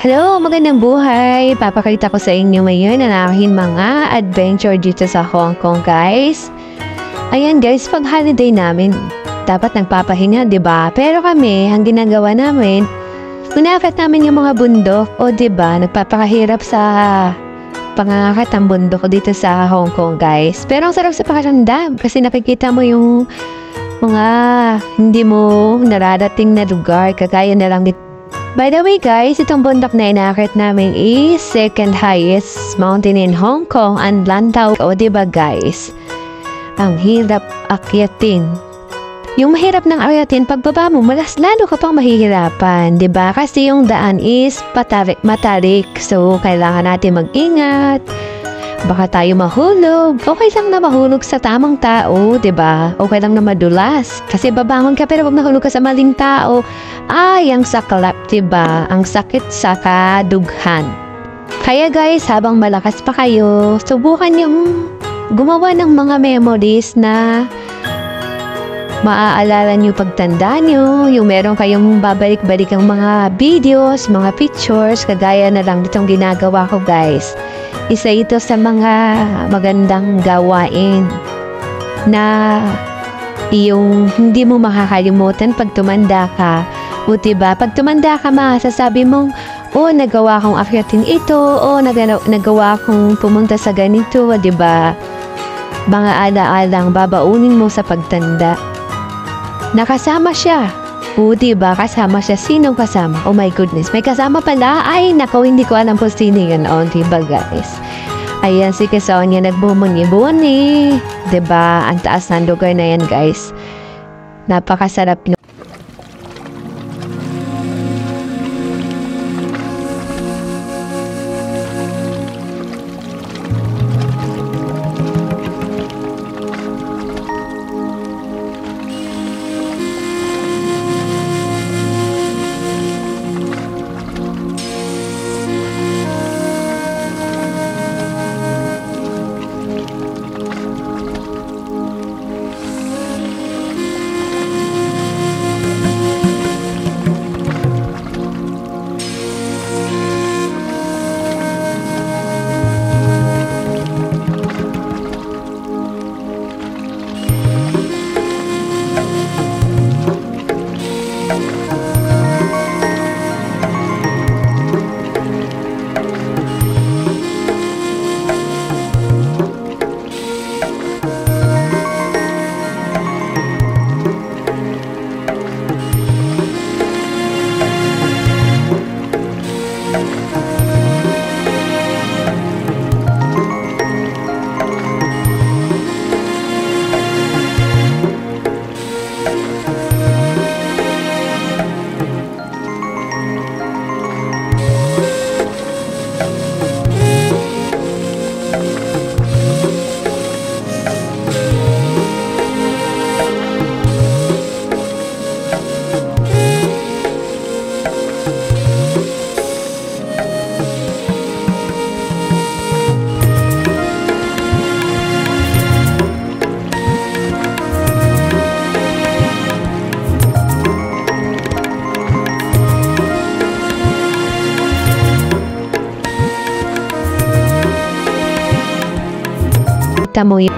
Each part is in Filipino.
Hello, magandang buhay! Papakita ko sa inyo ngayon ang aking mga adventure dito sa Hong Kong, guys. Ayan, guys, pag holiday namin, dapat nagpapahinga, di ba? Pero kami, ang ginagawa namin, inakit namin yung mga bundok, o di ba? Nagpapakahirap sa pangangakit ang bundok dito sa Hong Kong, guys. Pero ang sarap sa pakiramdam kasi nakikita mo yung mga hindi mo nararating na lugar, kagaya na lang dito. By the way, guys, itong bundok na inakit namin is second highest mountain in Hong Kong, ang Lantau. O diba, guys? Ang hirap akyatin. Yung mahirap ng akyatin, pagbaba mo, malas lalo ka pang mahihirapan, diba? Kasi yung daan is matarik. So, kailangan natin mag-ingat. Baka tayo mahulog. Okay lang na mahulog sa tamang tao, diba? Okay lang na madulas. Kasi babangon ka pero pag nahulog ka sa maling tao, ay, ang saklap, diba? Ang sakit sa kadughan. Kaya guys, habang malakas pa kayo, subukan yung gumawa ng mga memories na maaalala nyo pagtanda nyo, yung meron kayong babalik-balik ang mga videos, mga pictures, kagaya na lang ditong ginagawa ko, guys. Isa ito sa mga magandang gawain na yung hindi mo makakalimutan pag tumanda ka. O diba, pag tumanda ka, masasabi mong, oh, nagawa kong akyatin ito, oh, nagawa kong pumunta sa ganito, diba? Mga ala-alang babaunin mo sa pagtanda. Nakasama siya. O diba, kasama siya. Sinong kasama? Oh my goodness, may kasama pala. Ay, nako, hindi ko alam po sino yun. O diba, guys? Ayan, si Sonia nagbumuni-buni. Diba, ang taas ng lugar na yan, guys. Napakasarap. Kita mo yun.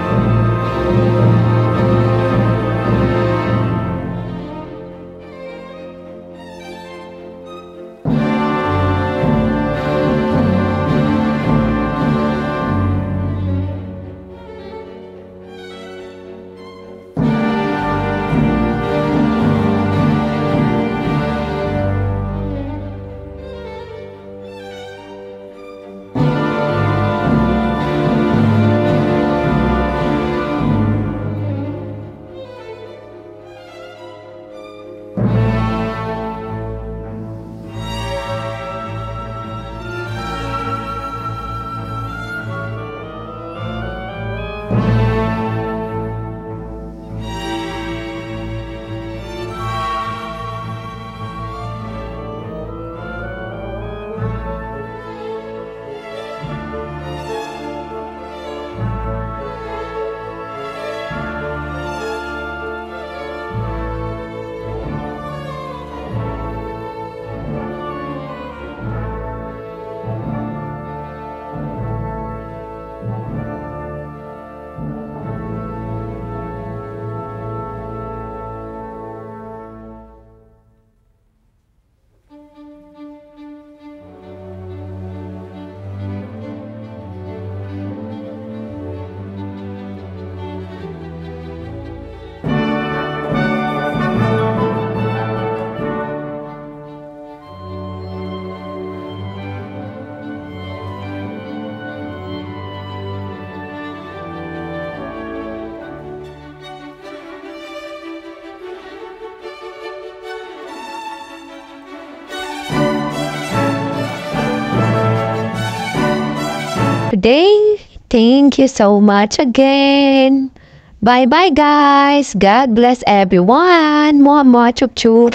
today. Thank you so much again. Bye-bye, guys. God bless everyone. Mwah, mwah, chup, chup.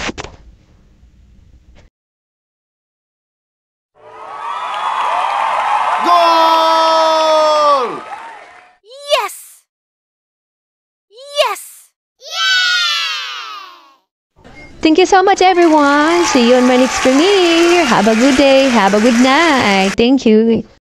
Goal! Yes! Yes! Thank you so much, everyone. See you on my next premiere. Have a good day. Have a good night. Thank you.